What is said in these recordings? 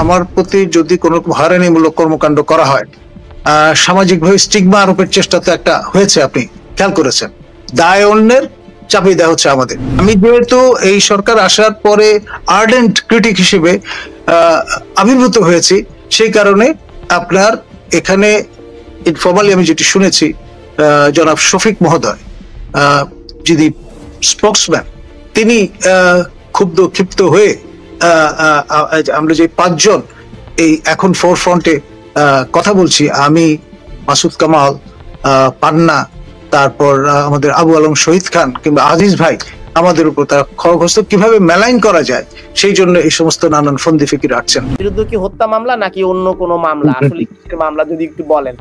আমার প্রতি যদি কোনো হয়রানিমূলক কর্মকাণ্ড করা হয়, সামাজিকভাবে স্টিগমা আরোপের চেষ্টা তো একটা হয়েছে, আপনি খেয়াল করেছেন। দায় অন্যের, চাপিয়ে দেওয়া হচ্ছে আমাদের। আমি যেহেতু এই সরকার আসার পরে আর্ডেন্ট ক্রিটিক হিসেবে আবির্ভূত হয়েছি, সেই কারণে আপনার এখানে ইনফর্মালি আমি যেটি শুনেছি, জনাব শফিক মহোদয়, যিনি স্পোকসম্যান, তিনি ক্ষিপ্ত হয়ে আমরা যে 5 জন এই এখন ফোরফ্রন্টে কথা বলছি, আমি, মাসুদ কামাল, পান্না, তারপর আমাদের আবু আলম শহীদ খান কিংবা আজিজ ভাই, আমাদের উপর তারা খড়গহস্ত কিভাবে মেলাইন করা যায় সেই জন্য এই সমস্ত নানান ফন্দি ফিকির আটছেন। বিরুদ্ধে কি হত্যা মামলা নাকি অন্য কোনো মামলা, আসলে কিসের মামলা যদি একটু বলেন?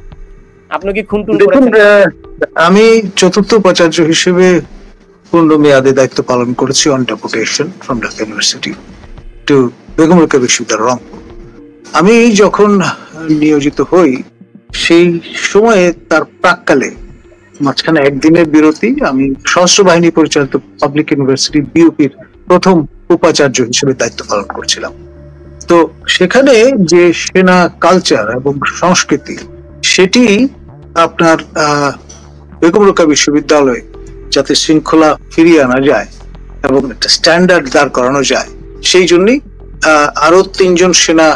আপনি কি খুন-টুন করেছেন? আমি চতুর্থ উপাচার্য হিসেবে পূর্ণ মেয়াদে দায়িত্ব পালন করেছি on deputation from Dhaka University to Begum Rokeya বিশ্ববিদ্যালয় রংপুর। আমি যখন নিয়োজিত হই সেই সময়ে তার প্রাককালে মাঝখানে একদিনের বিরতি আমি সশস্ত্র বাহিনী পরিচালিত পাবলিক ইউনিভার্সিটি বিউপির প্রথম উপাচার্য হিসেবে দায়িত্ব পালন করছিলাম। তো সেখানে যে সেনা কালচার এবং সংস্কৃতি, সেটি আপনার বেগম রোকেয়া বিশ্ববিদ্যালয়ে যাতে শৃঙ্খলা ফিরিয়ে আনা যায় এবং একটা স্ট্যান্ডার্ড দাঁড় করানো যায়, সেই জন্যই আরো 3 জন সেনা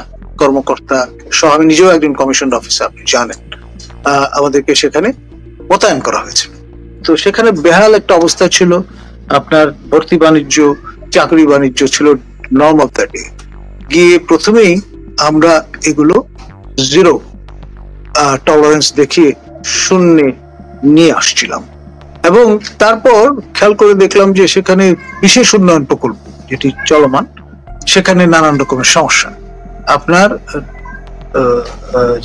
কর্মকর্তা সহ, আমি নিজেও একজন কমিশন অফিসার, আপনি জানেন, আমাদেরকে সেখানে মোতায়েন করা হয়েছে। তো সেখানে বেহাল একটা অবস্থা ছিল। আপনার ভর্তি বাণিজ্য, চাকরি বাণিজ্য ছিল নর্ম অফ দ্য ডে। গিয়ে প্রথমেই আমরা এগুলো জিরো টলারেন্স দেখিয়ে শূন্যে নিয়ে আসছিলাম, এবং তারপর খেয়াল করে দেখলাম যে সেখানে বিশেষ উন্নয়ন প্রকল্প যেটি চলমান, সেখানে নানান রকমের সমস্যা। আপনার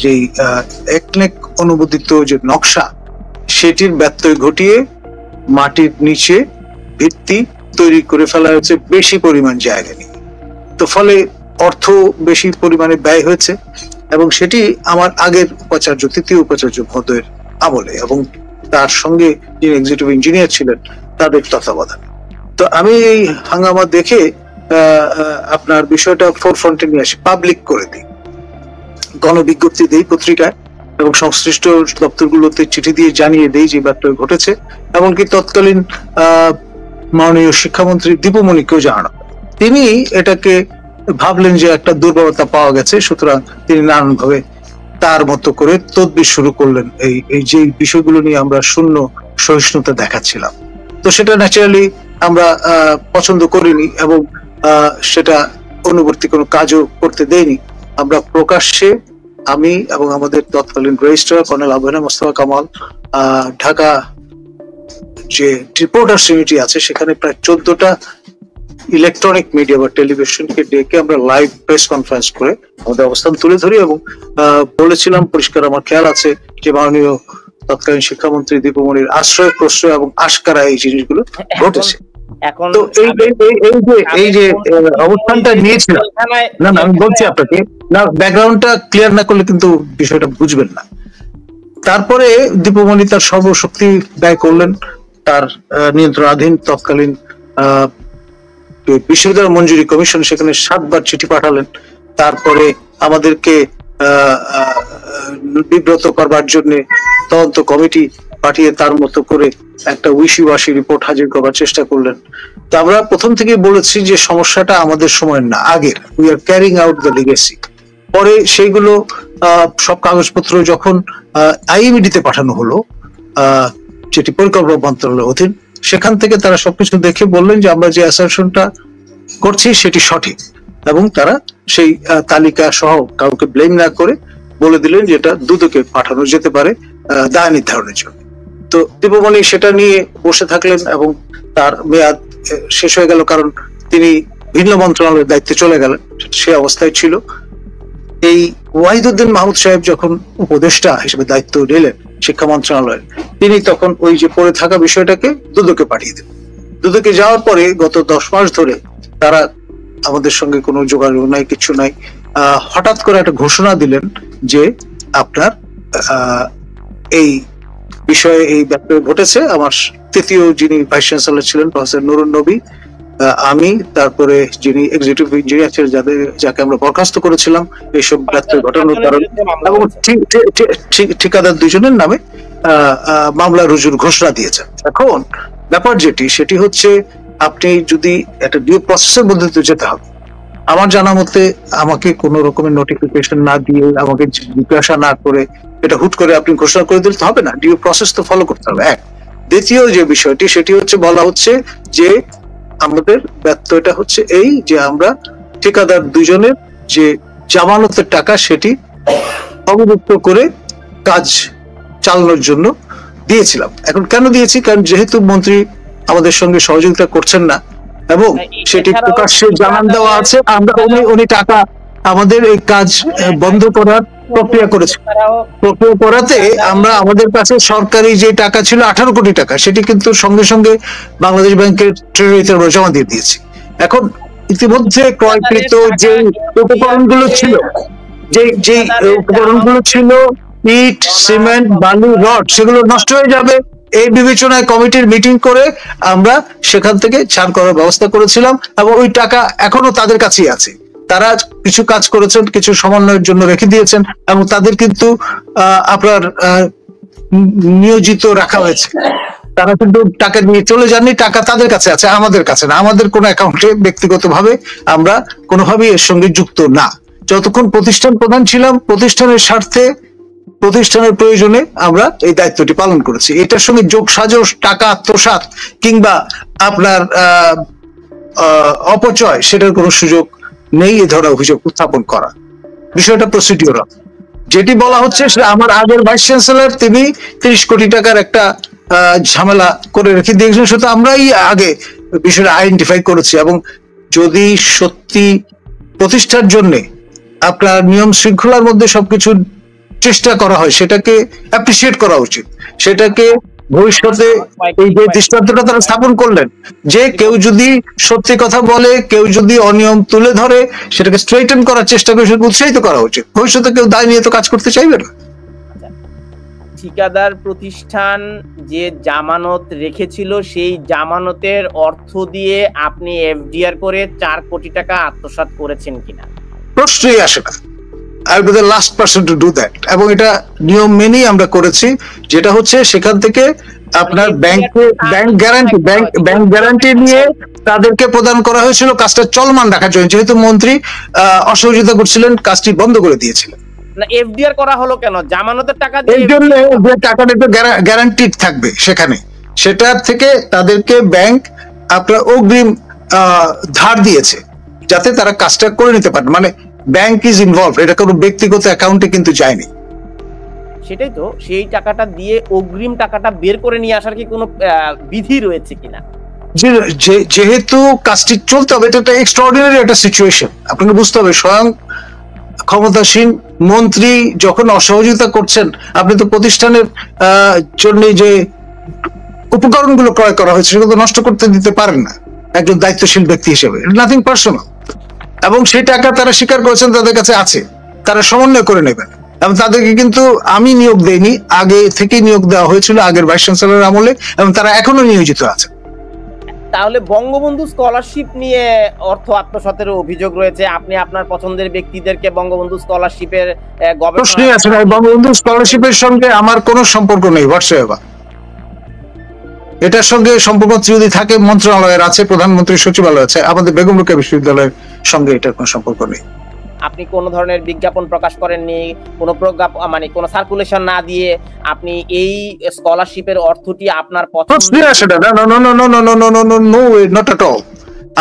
যে একনেক অনুমোদিত যে নকশা, সেটির ব্যত্যয় ঘটিয়ে মাটির নিচে ভিত্তি তৈরি করে ফেলা হয়েছে বেশি পরিমাণ জায়গা নিয়ে। তো ফলে অর্থ বেশি পরিমাণে ব্যয় হয়েছে, এবং সেটি আমার আগের উপাচার্য, তৃতীয় উপাচার্য মহোদয়ের আমলে, এবং তার সঙ্গে যিনি এক্সিকিউটিভ ইঞ্জিনিয়ার ছিলেন তাদের তত্ত্বাবধানে। তো আমি এই হাঙ্গামা দেখে আপনার বিষয়টা ফোরফ্রন্টে নিয়ে আসি, পাবলিক করে দিই, গণবিজ্ঞপ্তি দিই পত্রিকায়, এবং সংশ্লিষ্ট দপ্তরগুলোতে চিঠি দিয়ে জানিয়ে দেই যে ব্যত্যয় ঘটেছে। এমনকি তৎকালীন মাননীয় শিক্ষামন্ত্রী দীপুমণিকেও জানানো। তিনি এটাকে ভাবলেন যে একটা দুর্বলতা পাওয়া গেছে, সুতরাং তিনি নানানভাবে তার মতো করে তদবির শুরু করলেন এই যে বিষয়গুলো নিয়ে আমরা শূন্য সহিষ্ণুতা দেখাচ্ছিলাম। তো সেটা ন্যাচারালি আমরা পছন্দ করিনি, এবং সেটা অনুবর্তী কোনো কাজও করতে দেয়নি। আমরা প্রকাশ্যে, আমি এবং আমাদের তৎকালীন রেজিস্ট্রার কর্নেল আবু মোস্তফা কামাল, ঢাকা যে রিপোর্টার সমিতি আছে, সেখানে প্রায় 14টা ইলেকট্রনিক মিডিয়া বা টেলিভিশনকে ডেকে আমরা লাইভ প্রেস কনফারেন্স করে আমাদের অবস্থান তুলে ধরি, এবং বলেছিলাম পরিষ্কার, আমার খেয়াল আছে যে মাননীয় তৎকালীন শিক্ষামন্ত্রী দীপুমণির আশ্রয় প্রশ্রয় এবং আশকারা এই জিনিসগুলো ঘটেছে। তো এই যে অবস্থানটা নিয়েছিলাম, না আমি বলছি আপনাকে, না ব্যাকগ্রাউন্ডটা ক্লিয়ার না করলে কিন্তু বিষয়টা বুঝবেন না। তারপরে দীপুমণি তার সর্বশক্তি ব্যয় করলেন, তার নিয়ন্ত্রণাধীন তৎকালীন বিশ্ববিদ্যালয় মঞ্জুরি কমিশন, সেখানে 7 বার চিঠি পাঠালেন। তারপরে আমাদেরকে বিব্রত করবার জন্য তদন্ত কমিটি পাঠিয়ে তার মতো করে একটা উইশি-ওয়াশি রিপোর্ট হাজির করবার চেষ্টা করলেন। তো আমরা প্রথম থেকে বলেছি যে সমস্যাটা আমাদের সময়ের না, আগের। We are carrying out the legacy. পরে সেইগুলো সব কাগজপত্র যখন আইএমইডিতে পাঠানো হলো, যেটি পরিকল্পনা মন্ত্রণালয়ের অধীন, সেখান থেকে তারা সবকিছু দেখে বললেন যে আমরা যে অ্যাসারশনটা করছি সেটি সঠিক, এবং তারা সেই তালিকা সহ কাউকে ব্লেম না করে বলে দিলেন যে এটা দুদকে পাঠানো যেতে পারে দায় নির্ধারণের জন্য। তো দীপুমণি সেটা নিয়ে বসে থাকলেন, এবং তার মেয়াদ শেষ হয়ে গেল, কারণ তিনি ভিন্ন মন্ত্রণালয়ের দায়িত্বে চলে গেলেন, সে অবস্থায় ছিল। এই ওয়াহিদুদ্দিন মাহমুদ সাহেব যখন উপদেষ্টা হিসেবে দায়িত্ব নিলেন শিক্ষা মন্ত্রণালয়ের, তিনি তখন ওই যে পড়ে থাকা বিষয়টাকে দুদকে পাঠিয়ে দেন। দুদকে যাওয়ার পরে গত 10 মাস ধরে তারা আমাদের সঙ্গে কোনো যোগাযোগ নাই, কিছু নাই। হঠাৎ করে একটা ঘোষণা দিলেন যে আপনার এই বিষয়ে এই ব্যাপারে ঘটেছে। আমার তৃতীয় যিনি ভাইস চ্যান্সেলর ছিলেন প্রফেসর নুরুন নবী, আমি, তারপরে যিনি এক্সিকিউটিভ ইঞ্জিনিয়ার ছিলেন, যাকে আমরা বরখাস্ত করেছিলাম এইসব ব্যত্যয় ঘটানোর কারণে, এবং ঠিকাদার দুজনের নামে মামলা রুজুর ঘোষণা দিয়েছেন। এখন ব্যাপার সেটি হচ্ছে, আপনি যদি একটা ডিউ প্রসেসের মধ্যে তো যেতে হবে। আমার জানা মতে আমাকে কোন রকমের নোটিফিকেশন না দিয়ে, আমাকে জিজ্ঞাসা না করে এটা হুট করে আপনি ঘোষণা করে দিলে তো হবে না, ডিউ প্রসেস তো ফলো করতে হবে। এক, দ্বিতীয় যে বিষয়টি সেটি হচ্ছে, বলা হচ্ছে যে আমাদের ব্যত্যয়টা হচ্ছে এই যে আমরা ঠিকাদার দুজনের যে জামানতের টাকা সেটি অবমুক্ত করে কাজ চালানোর জন্য দিয়েছিলাম। এখন কেন দিয়েছি? কারণ যেহেতু মন্ত্রী আমাদের সঙ্গে সহযোগিতা করছেন না, এবং সেটি প্রকাশ্যে জানান দেওয়া আছে, আমরা উনি টাকা আমাদের এই কাজ বন্ধ করার প্রক্রিয়া করেছি। প্রক্রিয়া করাতে আমরা আমাদের কাছে সরকারি যে টাকা ছিল 18 কোটি টাকা, সেটি কিন্তু সঙ্গে সঙ্গে বাংলাদেশ ব্যাংকের ট্রেজারিতে আমরা জমা দিয়ে দিয়েছি। এখন ইতিমধ্যে ক্রয়কৃত যে উপকরণগুলো ছিল, যে উপকরণগুলো ছিল, ইট, সিমেন্ট, বালু, রড, সেগুলো নষ্ট হয়ে যাবে এই বিবেচনায় কমিটির মিটিং করে আমরা সেখান থেকে ছাড় করার ব্যবস্থা করেছিলাম, এবং ওই টাকা এখনো তাদের কাছেই আছে। তারা কিছু কাজ করেছেন, কিছু সমন্বয়ের জন্য রেখে দিয়েছেন, এবং তাদের কিন্তু আপনার নিয়োজিত রাখা হয়েছে। তারা কিন্তু টাকা নিয়ে চলে যাননি, টাকা তাদের কাছে আছে, আমাদের কাছে না। আমাদের কোনো অ্যাকাউন্টে ব্যক্তিগতভাবে আমরা কোনোভাবেই এর সঙ্গে যুক্ত না। যতক্ষণ প্রতিষ্ঠান প্রধান ছিলাম, প্রতিষ্ঠানের স্বার্থে, প্রতিষ্ঠানের প্রয়োজনে আমরা এই দায়িত্বটি পালন করেছি। এটার সঙ্গে যোগ সাজস, টাকা আত্মসাৎ কিংবা আপনার অপচয়, সেটার কোনো সুযোগ নেই এ ধরনের অভিযোগ উত্থাপন করা। বিষয়টা প্রসিডিওরাল। যেটি বলা হচ্ছে সেটা আমার আগের ভাইস চ্যান্সেলর, তিনি 30 কোটি টাকার একটা ঝামেলা করে রেখে দিয়েছেন, সেটা আমরাই আগে বিষয়টা আইডেন্টিফাই করেছি। এবং যদি সত্যি প্রতিষ্ঠার জন্য আপনার নিয়ম শৃঙ্খলার মধ্যে সবকিছু চেষ্টা করা হয়, সেটাকে অ্যাপ্রিসিয়েট করা উচিত। সেটাকে ভবিষ্যতে এই যে দৃষ্টান্তটা তারা স্থাপন করলেন, যে কেউ যদি সত্যি কথা বলে, কেউ যদি অনিয়ম তুলে ধরে, সেটাকে স্ট্রেইটেন করার চেষ্টা করে, সেটাকে উৎসাহিত করা উচিত। ভবিষ্যতে কেউ দায় নিয়ে তো কাজ করতে চাইবে না। ঠিকাদার প্রতিষ্ঠান যে জামানত রেখেছিল, সেই জামানতের অর্থ দিয়ে আপনি এফডিআর করে 4 কোটি টাকা আত্মসাৎ করেছেন কিনা? প্রশ্নই আসে না। I will be the last person to do that, এবং এটা নিয়ম মেনেই আমরা করেছি। যেটা হচ্ছে, সেখান থেকে আপনার ব্যাংক গ্যারান্টি নিয়ে তাদেরকে প্রদান করা হয়েছিল কাজটা চলমান রাখার জন্য, যেহেতু মন্ত্রী অসহযোগিতা করছিলেন, কাজটি বন্ধ করে দিয়েছিলেন। না, এফডিআর করা হলো কেন? জামানতের টাকা দিয়ে, এই জন্য যে টাকাটা একটু গ্যারান্টি থাকবে সেখানে, সেটা থেকে তাদেরকে ব্যাংক আপনার অগ্রিম ধার দিয়েছে, যাতে তারা কাজটা করে নিতে পারে। মানে ব্যাংক ইজ ইনভলভ, এটা কোনো ব্যক্তিগত অ্যাকাউন্টে কিন্তু যায়নি। সেটাই তো, সেই টাকাটা দিয়ে অগ্রিম টাকাটা বের করে নিয়ে আসার কি কোনো বিধি রয়েছে কিনা? যেহেতু কাজটি চলতে হবে, এটা একটা এক্সট্রাঅর্ডিনারি একটা সিচুয়েশন, আপনাকে বুঝতে হবে। স্বয়ং ক্ষমতাসীন মন্ত্রী যখন অসহযোগিতা করছেন, আপনি তো প্রতিষ্ঠানের জন্য যে উপকরণগুলো ক্রয় করা হয়েছে সেগুলো তো নষ্ট করতে দিতে পারেন না একজন দায়িত্বশীল ব্যক্তি হিসেবে। Nothing personal. এবং সেই টাকা তারা স্বীকার করেছেন তাদের কাছে আছে, তারা সমন্বয় করে নেবেন। এবং তাদেরকে কিন্তু আমি নিয়োগ দেইনি, আগে থেকে নিয়োগ দেওয়া হয়েছিল আগের ভাইস চ্যান্সেলর আমলে, এবং তারা এখনো নিয়োজিত আছে। তাহলে বঙ্গবন্ধু স্কলারশিপ নিয়ে অর্থ আত্মসাতের অভিযোগ রয়েছে। আপনি আপনার পছন্দের ব্যক্তিদেরকে বঙ্গবন্ধু স্কলারশিপের প্রশ্নই আছে না। বঙ্গবন্ধু স্কলারশিপের সঙ্গে আমার কোনো সম্পর্ক নেই হোয়াটসঅ্যাভার। এটার সঙ্গে সম্পর্ক যদি থাকে, মন্ত্রণালয়ের আছে, প্রধানমন্ত্রীর সচিবালয় আছে, আমাদের বেগম রোকেয়া বিশ্ববিদ্যালয়ের সঙ্গে এটার কোনো সম্পর্ক নেই। আপনি কোন ধরনের বিজ্ঞাপন প্রকাশ করেননি, কোনো প্রজ্ঞাপন, মানে কোনো সার্কুলেশন না দিয়ে আপনি এই স্কলারশিপের অর্থটি আপনার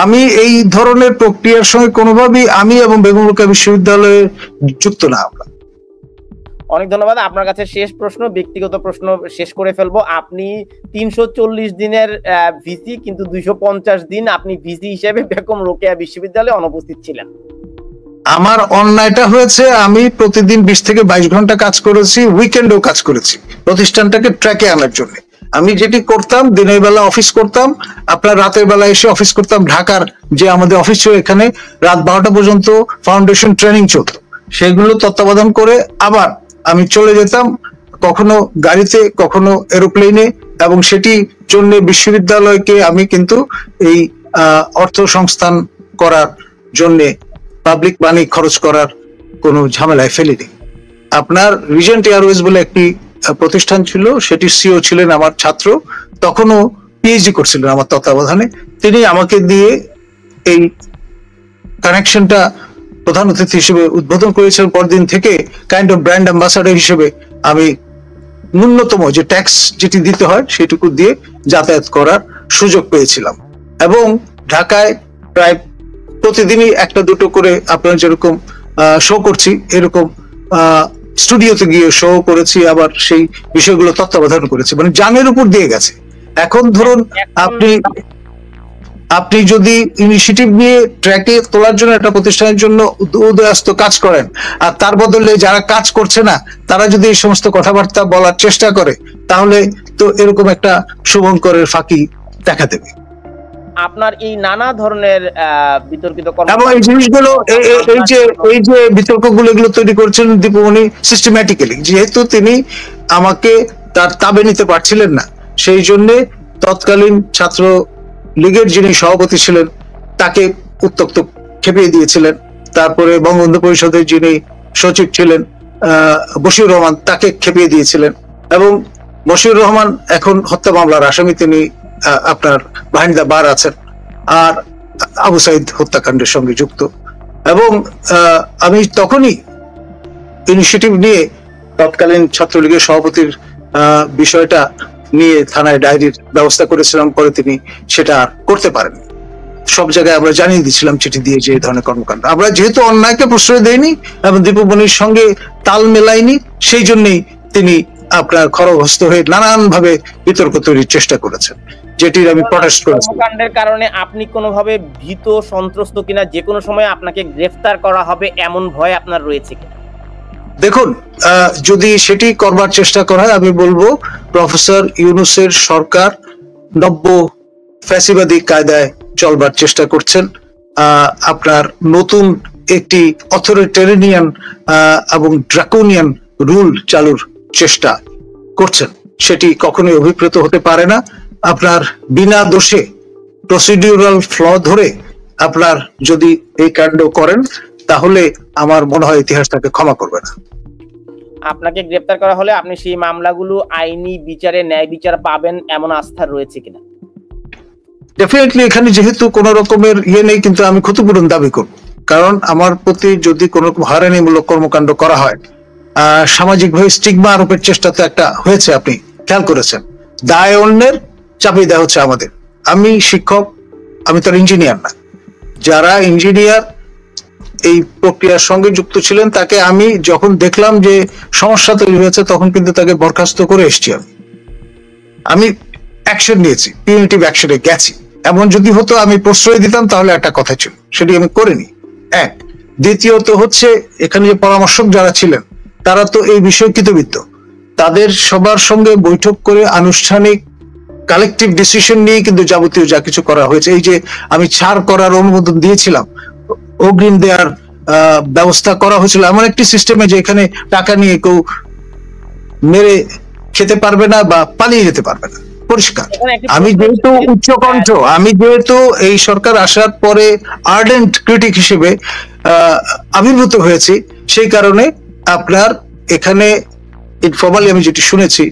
আমি এই ধরনের প্রক্রিয়ার সঙ্গে কোনোভাবেই আমি এবং বেগম রোকেয়া বিশ্ববিদ্যালয়ে যুক্ত না। আমরা অনেক ধন্যবাদ। আপনার কাছে শেষ প্রশ্ন, ব্যক্তিগত প্রশ্ন শেষ করে ফেলবো। আপনি 340 দিনের ভিসি, কিন্তু 250 দিন আপনি ভিসি হিসেবে বেগম রোকেয়া বিশ্ববিদ্যালয়ে অনুপস্থিত ছিলেন। আমার অন্যায়টা হয়েছে, আমি প্রতিদিন 20 থেকে 22 ঘন্টা কাজ করেছি, উইকেন্ডেও কাজ করেছি প্রতিষ্ঠানটাকে ট্র্যাকে আনার জন্য। আমি যেটি করতাম, দিনের বেলা অফিস করতাম, আপনার রাতের বেলা এসে অফিস করতাম। ঢাকার যে আমাদের অফিস ছিল, এখানে রাত 12টা পর্যন্ত ফাউন্ডেশন ট্রেনিং চলত, সেগুলো তত্ত্বাবধান করে আবার আমি চলে যেতাম, কখনো গাড়িতে, কখনো এরোপ্লেনে। এবং সেটি জন্য বিশ্ববিদ্যালয়কে আমি কিন্তু এই অর্থ সংস্থান করার জন্য পাবলিক মানি খরচ করার কোনো ঝামেলায় ফেলিনি। আপনার রিজেন্ট এয়ারওয়েজ বলে একটি প্রতিষ্ঠান ছিল, সেটির সিও ছিলেন আমার ছাত্র, তখনও পিএইচডি করছিলেন আমার তত্ত্বাবধানে। তিনি আমাকে দিয়ে এই কানেকশনটা প্রধান অতিথি হিসেবে উদ্বোধন করেছেন। পরদিন থেকে কাইন্ড অফ ব্র্যান্ড অ্যাম্বাসাডর হিসেবে আমি ন্যূনতম যে ট্যাক্স যেটি দিতে হয় সেটুকু দিয়ে যাতায়াত করার সুযোগ পেয়েছিলাম। এবং ঢাকায় প্রায় প্রতিদিনই একটা দুটো করে আপনার যেরকম শো করছি এরকম স্টুডিওতে গিয়ে শো করেছি, আবার সেই বিষয়গুলো তত্ত্বাবধান করেছি, মানে জানের উপর দিয়ে গেছে। এখন ধরুন আপনি যদি ইনিশিয়েটিভ নিয়ে ট্র্যাকে তোলার জন্য একটা প্রতিষ্ঠানের জন্য উদয়াস্ত কাজ করেন, আর তার বদলে যারা কাজ করছে না তারা যদি এই সমস্ত কথাবার্তা বলার চেষ্টা করে, তাহলে তো এরকম একটা শুভঙ্করের ফাঁকি দেখা দেবে। আপনার এই নানা ধরনের বিতর্কিত এবং এই জিনিসগুলো এই যে বিতর্কগুলো এগুলো তৈরি করছেন দীপুমণি সিস্টেম্যাটিক্যালি, যেহেতু তিনি আমাকে তার তাবে নিতে পারছিলেন না, সেই জন্য তৎকালীন ছাত্র লীগের যিনি সভাপতি ছিলেন তাকে উত্তক্ত খেপিয়ে দিয়েছিলেন। তারপরে বঙ্গবন্ধু পরিষদের যিনি সচিব ছিলেন বশির রহমান, তাকে খেপিয়ে দিয়েছিলেন। এবং বশির রহমান এখন হত্যা মামলার আসামি, তিনি আপনার behind the bar আছেন, আর আবু সাইদ হত্যাকাণ্ডের সঙ্গে যুক্ত। এবং আমি তখনই ইনিশিয়েটিভ নিয়ে তৎকালীন ছাত্রলীগের সভাপতির বিষয়টা নিয়ে থানায় ডায়েরির ব্যবস্থা করেছিলাম, পরে তিনি সেটা আর করতে পারেন। সব জায়গায় আমরা জানিয়ে দিচ্ছিলাম চিঠি দিয়ে যে এই ধরনের কর্মকাণ্ড। আমরা যেহেতু অন্যায়কে প্রশ্রয় দেয়নি এবং দীপুমণির সঙ্গে তাল মেলাইনি, সেই জন্যই তিনি আপনার খড়গহস্ত হয়ে নানান ভাবে বিতর্ক তৈরির চেষ্টা করেছেন, যেটির আমি প্রটেস্ট করেছি। কর্মকাণ্ডের কারণে আপনি কোনোভাবে ভীত সন্ত্রস্ত কিনা, যে কোনো সময় আপনাকে গ্রেফতার করা হবে এমন ভয় আপনার রয়েছে কিনা? দেখুন, যদি সেটি করবার চেষ্টা করা হয়, আমি বলবো প্রফেসর ইউনূসের সরকার নব্য ফ্যাসিবাদী কায়দায় চলবার চেষ্টা করছেন। আপনার নতুন একটি অথরিটেরিয়ান এবং ড্রাকোনিয়ান রুল চালুর চেষ্টা করছেন, সেটি কখনোই অভিপ্রেত হতে পারে না। আপনার বিনা দোষে প্রসিডিউরাল ফ্ল ধরে আপনার যদি এই কাণ্ড করেন, তাহলে আমার মনে হয় ইতিহাস তাকে ক্ষমা করবে না। আপনাকে গ্রেফতার করা হলে আপনি সেই মামলাগুলো আইনি বিচারে ন্যায় বিচার পাবেন এমন আস্থা রয়েছে কিনা? ডেফিনেটলি এখানে যেহেতু কোন রকমের নেই, কিন্তু আমি ক্ষতিপূরণ দাবি করব। কারণ আমার প্রতি যদি কোন রকম হয়রানিমূলক কর্মকাণ্ড করা হয়, সামাজিকভাবে স্টিগমা আরোপের চেষ্টা তো একটা হয়েছে, আপনি খেয়াল করেছেন। দায় অন্যের চাপিয়ে দেওয়া হচ্ছে আমাদের। আমি শিক্ষক, আমি তো ইঞ্জিনিয়ার না। যারা ইঞ্জিনিয়ার এই প্রক্রিয়ার সঙ্গে যুক্ত ছিলেন, তাকে আমি যখন দেখলাম যে সমস্যা তৈরি হয়েছে, তখন কিন্তু তাকে বরখাস্ত করে এসছি। আমি অ্যাকশন নিয়েছি, পিউনিটিভ অ্যাকশনে গেছি। এমন যদি হতো আমি প্রশ্রয় দিতাম তাহলে একটা কথা ছিল, সেটি আমি করিনি। এক, দ্বিতীয়ত হচ্ছে এখানে যে পরামর্শক যারা ছিলেন তারা তো এই বিষয়ে কৃতবিদ্য। তাদের সবার সঙ্গে বৈঠক করে আনুষ্ঠানিক কালেকটিভ ডিসিশন নিয়ে কিন্তু যাবতীয় যা কিছু করা হয়েছে। এই যে আমি ছাড় করার অনুমোদন দিয়েছিলাম, অগ্রিম দেওয়ার ব্যবস্থা করা হয়েছিল এমন একটি সিস্টেমে যে এখানে টাকা নিয়ে কেউ মেরে খেতে পারবে না বা পালিয়ে যেতে পারবে না, পরিষ্কার। আমি যেহেতু উচ্চকণ্ঠ, আমি যেহেতু এই সরকার আসার পরে আর্ডেন্ট ক্রিটিক হিসেবে আবির্ভূত হয়েছি, সেই কারণে আপনার এখানে ইনফর্মালি আমি যেটি শুনেছি,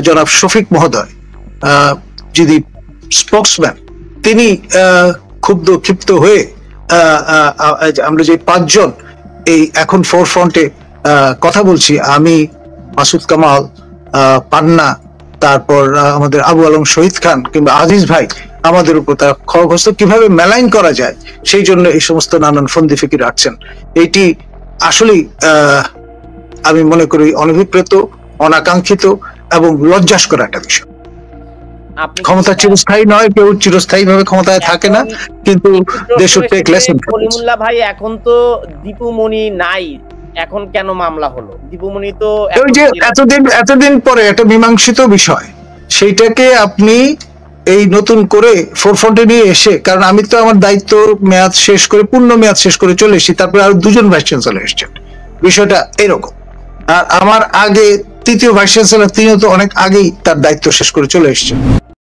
জনাব শফিক মহোদয় যিনি স্পোকসম্যান, তিনি ক্ষিপ্ত হয়ে আমরা যে 5 জন এই এখন ফোরফ্রন্টে কথা বলছি, আমি, মাসুদ কামাল, পান্না, তারপর আমাদের আবু আলম শহীদ খান কিংবা আজিজ ভাই, আমাদের উপর তার খড়গহস্ত কিভাবে মেলাইন করা যায় সেই জন্য এই সমস্ত নানান ফন্দি ফিকির রাখছেন। এইটি আসলেই আমি মনে করি অনভিপ্রেত, অনাকাঙ্ক্ষিত এবং লজ্জাস্কর একটা বিষয়। ক্ষমতা চিরস্থায়ী নয়, কেউ চিরস্থায়ী ভাবে ক্ষমতায় থাকে না, কিন্তু they should take lesson. Kalimullah ভাই, এখন তো দীপুমণি নাই, এখন কেন মামলা হলো? দীপুমণি তো ওই যে এতদিন পরে একটা মীমাংসিত বিষয়, সেইটাকে আপনি এই নতুন করে ফোরফ্রন্টে নিয়ে এসে, কারণ আমি তো আমার দায়িত্ব মেয়াদ শেষ করে, পূর্ণ মেয়াদ শেষ করে চলে এসেছি, তারপরে আরো 2 জন ভাইস চ্যান্সেলর এসেছেন, বিষয়টা এরকম। আর আমার আগে 3য় ভাইস চ্যান্সেলর, তিনিও তো অনেক আগেই তার দায়িত্ব শেষ করে চলে এসেছেন।